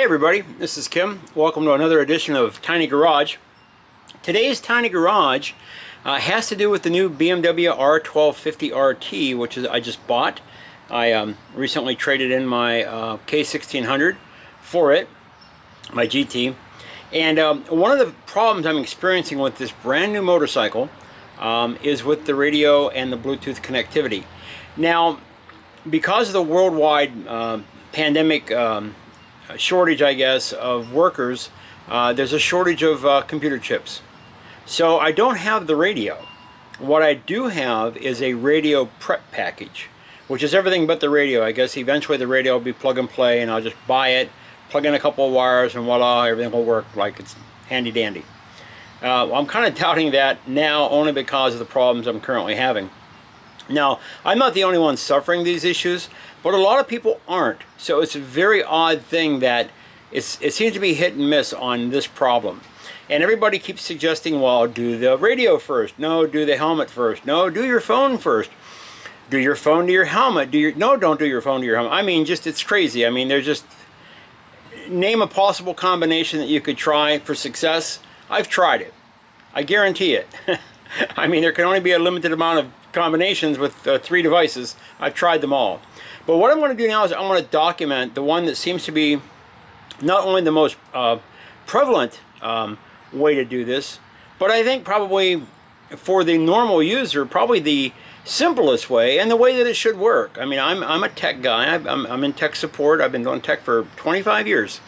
everybody, this is Kim. Welcome to another edition of Tiny Garage. Today's Tiny Garage has to do with the new BMW r1250rt, which I just bought. I recently traded in my K1600 for it, my GT. And one of the problems I'm experiencing with this brand new motorcycle is with the radio and the Bluetooth connectivity. Now, because of the worldwide pandemic shortage, I guess, of workers, there's a shortage of computer chips. So I don't have the radio. What I do have is a radio prep package, which is everything but the radio. I guess eventually the radio will be plug and play, and I'll just buy it, plug in a couple of wires, and voila, everything will work like it's handy dandy. I'm kind of doubting that now, only because of the problems I'm currently having. Now, I'm not the only one suffering these issues, but a lot of people aren't. So it's a very odd thing that it seems to be hit and miss on this problem. And everybody keeps suggesting, well, do the radio first. No, do the helmet first. No, do your phone first. Do your phone to your helmet. No, don't do your phone to your helmet. I mean, just, it's crazy. I mean, there's just, name a possible combination that you could try for success. I've tried it. I guarantee it. I mean, there can only be a limited amount of combinations with 3 devices. I've tried them all. But what I'm going to do now is I'm going to document the one that seems to be not only the most prevalent way to do this, but I think probably for the normal user, probably the simplest way and the way that it should work. I mean, I'm a tech guy. I'm in tech support. I've been doing tech for 25 years.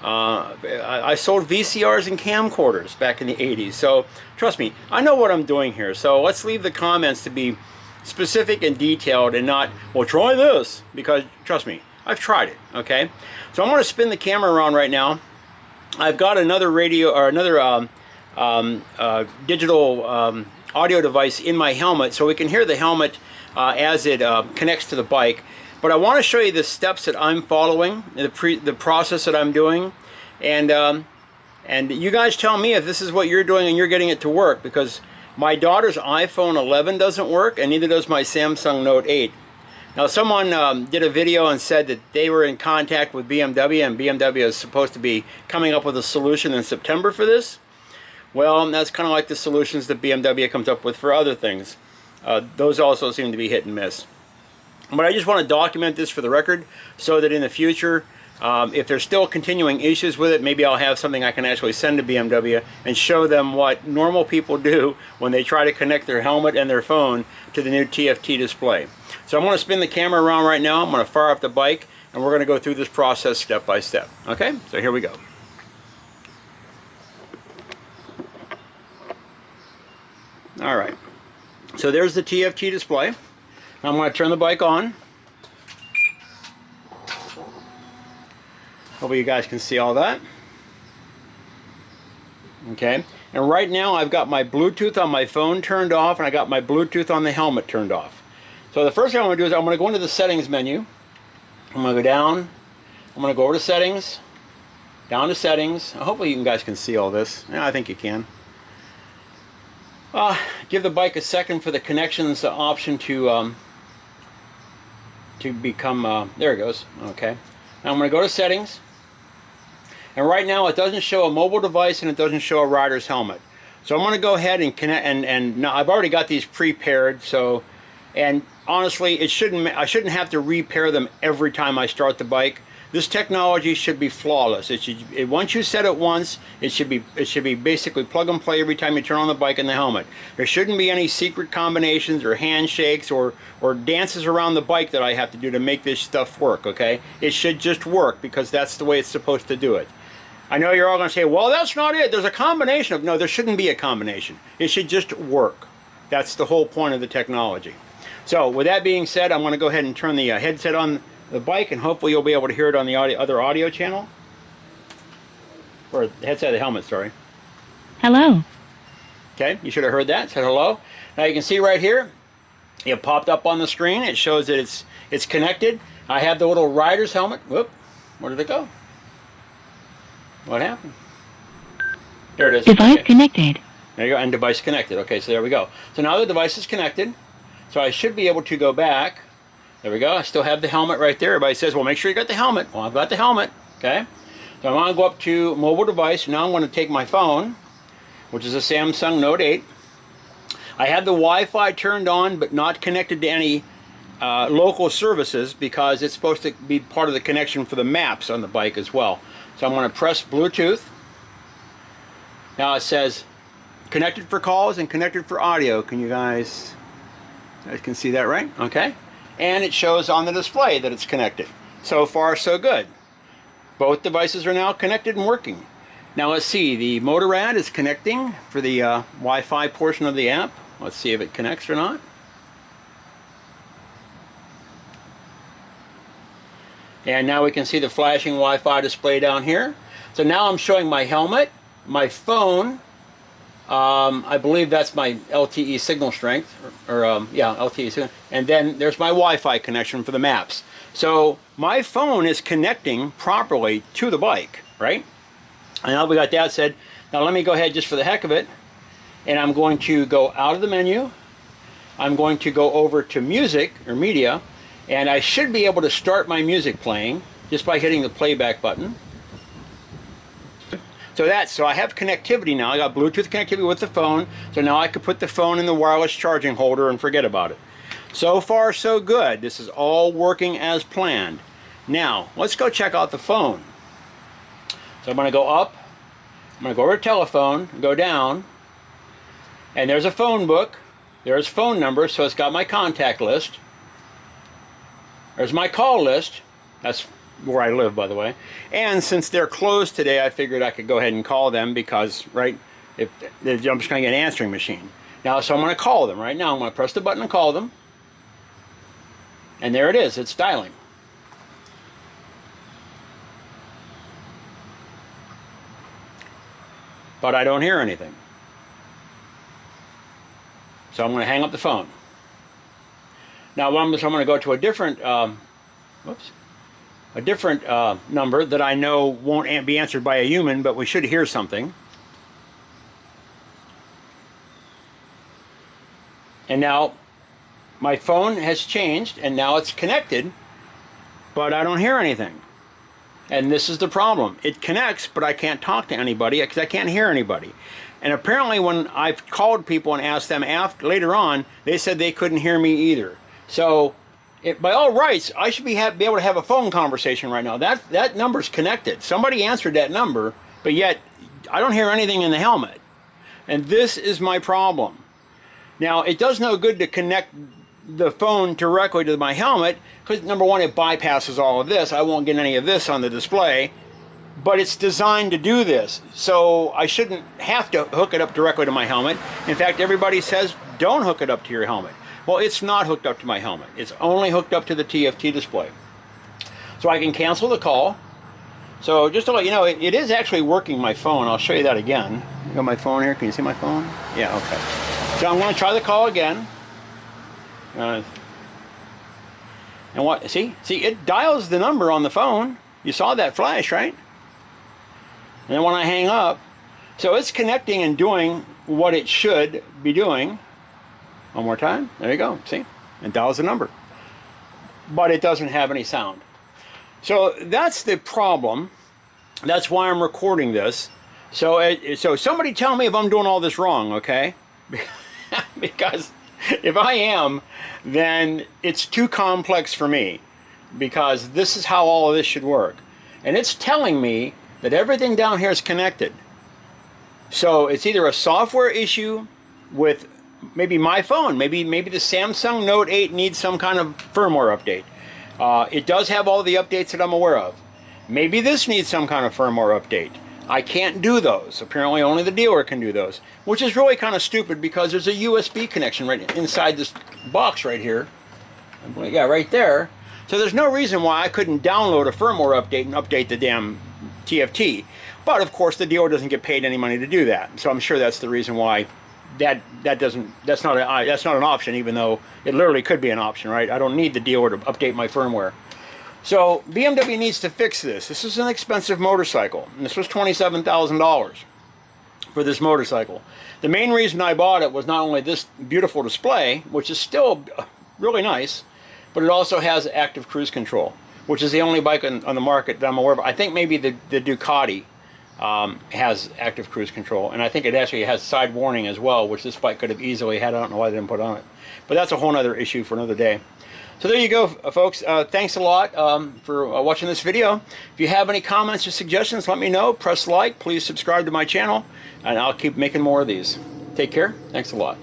I sold VCRs and camcorders back in the 80s. So trust me, I know what I'm doing here. So let's leave the comments to be specific and detailed and not, well, try this, because trust me, I've tried it. Okay, so I'm going to spin the camera around right now. I've got another radio or another digital audio device in my helmet, so we can hear the helmet as it connects to the bike. But I want to show you the steps that I'm following, the process that I'm doing, and you guys tell me if this is what you're doing and you're getting it to work, because my daughter's iPhone 11 doesn't work, and neither does my Samsung Note 8. Now, someone did a video and said that they were in contact with BMW, and BMW is supposed to be coming up with a solution in September for this. Well, that's kind of like the solutions that BMW comes up with for other things. Those also seem to be hit and miss. But I just want to document this for the record, so that in the future, if there's still continuing issues with it, maybe I'll have something I can actually send to BMW and show them what normal people do when they try to connect their helmet and their phone to the new TFT display. So I'm going to spin the camera around right now. I'm going to fire up the bike, and we're going to go through this process step by step. Okay, so here we go. All right, so there's the TFT display. I'm going to turn the bike on. Hopefully you guys can see all that. Okay, and right now I've got my Bluetooth on my phone turned off, and I got my Bluetooth on the helmet turned off. So the first thing I'm going to do is I'm going to go into the settings menu. I'm going to go down. I'm going to go over to settings, down to settings. Hopefully you guys can see all this. Yeah, I think you can. Give the bike a second for the connections option to become, there it goes. Okay, now I'm going to go to settings, and right now it doesn't show a mobile device and it doesn't show a rider's helmet. So I'm going to go ahead and connect, and now I've already got these prepared. So, and honestly, I shouldn't have to repair them every time I start the bike. This technology should be flawless. Once you set it once, it should be basically plug and play every time you turn on the bike and the helmet. There shouldn't be any secret combinations or handshakes or dances around the bike that I have to do to make this stuff work, okay? It should just work, because that's the way it's supposed to do it. I know you're all going to say, well, that's not it. There's a combination of... No, there shouldn't be a combination. It should just work. That's the whole point of the technology. So with that being said, I'm going to go ahead and turn the headset on the bike, and hopefully you'll be able to hear it on the other audio channel, or the headset of the helmet, sorry. Hello. Okay, you should have heard that. It said hello. Now you can see right here, it popped up on the screen. It shows that it's connected. I have the little rider's helmet. Whoop, where did it go? What happened? There it is. Device connected. There you go, and device connected. Okay, so there we go. So now the device is connected. So I should be able to go back. There we go. I still have the helmet right there. Everybody says, well, make sure you got the helmet. Well, I've got the helmet. Okay. So I'm going to go up to mobile device. Now I'm going to take my phone, which is a Samsung Note 8. I have the Wi-Fi turned on but not connected to any local services because it's supposed to be part of the connection for the maps on the bike as well. So I'm going to press Bluetooth. Now it says connected for calls and connected for audio. Can you guys can see that, right? Okay. And it shows on the display that it's connected. So far, so good. Both devices are now connected and working. Now let's see, the Motorrad is connecting for the Wi-Fi portion of the app. Let's see if it connects or not. And now we can see the flashing Wi-Fi display down here. So now I'm showing my helmet, my phone. I believe that's my LTE signal strength, yeah, LTE signal. And then there's my Wi-Fi connection for the maps. So my phone is connecting properly to the bike, right? And now we got that said. Now let me go ahead just for the heck of it. And I'm going to go out of the menu. I'm going to go over to music or media. And I should be able to start my music playing just by hitting the playback button. So I have connectivity now. I got Bluetooth connectivity with the phone. So now I could put the phone in the wireless charging holder and forget about it. So far, so good. This is all working as planned. Now, let's go check out the phone. So I'm going to go up. I'm going to go over to telephone, go down. And there's a phone book. There's phone number, so it's got my contact list. There's my call list. That's where I live, by the way. And since they're closed today, I figured I could go ahead and call them because, right, I'm just going to get an answering machine. Now, so I'm going to call them right now. I'm going to press the button and call them. And there it is. It's dialing. But I don't hear anything. So I'm going to hang up the phone. Now, so I'm going to go to a different, number that I know won't be answered by a human, but we should hear something. And now my phone has changed, and now it's connected, but I don't hear anything. And this is the problem. It connects, but I can't talk to anybody because I can't hear anybody. And apparently when I've called people and asked them later on, they said they couldn't hear me either. So, by all rights, I should be able to have a phone conversation right now. That number's connected. Somebody answered that number, but yet I don't hear anything in the helmet. And this is my problem. Now, it does no good to connect the phone directly to my helmet because, number one, it bypasses all of this. I won't get any of this on the display. But it's designed to do this. So I shouldn't have to hook it up directly to my helmet. In fact, everybody says don't hook it up to your helmet. Well, it's not hooked up to my helmet. It's only hooked up to the TFT display. So I can cancel the call. So just to let you know, it is actually working my phone. I'll show you that again. I got my phone here. Can you see my phone? Yeah, okay. So I'm going to try the call again. And what? See, it dials the number on the phone. You saw that flash, right? And then when I hang up, so it's connecting and doing what it should be doing. One more time. There you go. See? And dials the number. But it doesn't have any sound. So that's the problem. That's why I'm recording this. So somebody tell me if I'm doing all this wrong, okay? Because if I am, then it's too complex for me. Because this is how all of this should work. And it's telling me that everything down here is connected. So it's either a software issue with maybe my phone, maybe the Samsung Note 8 needs some kind of firmware update. It does have all the updates that I'm aware of. Maybe this needs some kind of firmware update. I can't do those. Apparently only the dealer can do those, which is really kind of stupid because there's a USB connection right inside this box right here. Yeah, right there. So there's no reason why I couldn't download a firmware update and update the damn TFT. But of course the dealer doesn't get paid any money to do that. So I'm sure that's the reason why that's not an option, even though it literally could be an option, right? I don't need the dealer to update my firmware. So BMW needs to fix this. This is an expensive motorcycle. And this was $27,000 for this motorcycle. The main reason I bought it was not only this beautiful display, which is still really nice, but it also has active cruise control, which is the only bike on the market that I'm aware of. I think maybe the Ducati has active cruise control, and I think it actually has side warning as well, which this bike could have easily had. I don't know why they didn't put on it, but that's a whole other issue for another day. So there you go, folks. Thanks a lot for watching this video. If you have any comments or suggestions, let me know. Press like, please subscribe to my channel, and I'll keep making more of these. Take care. Thanks a lot.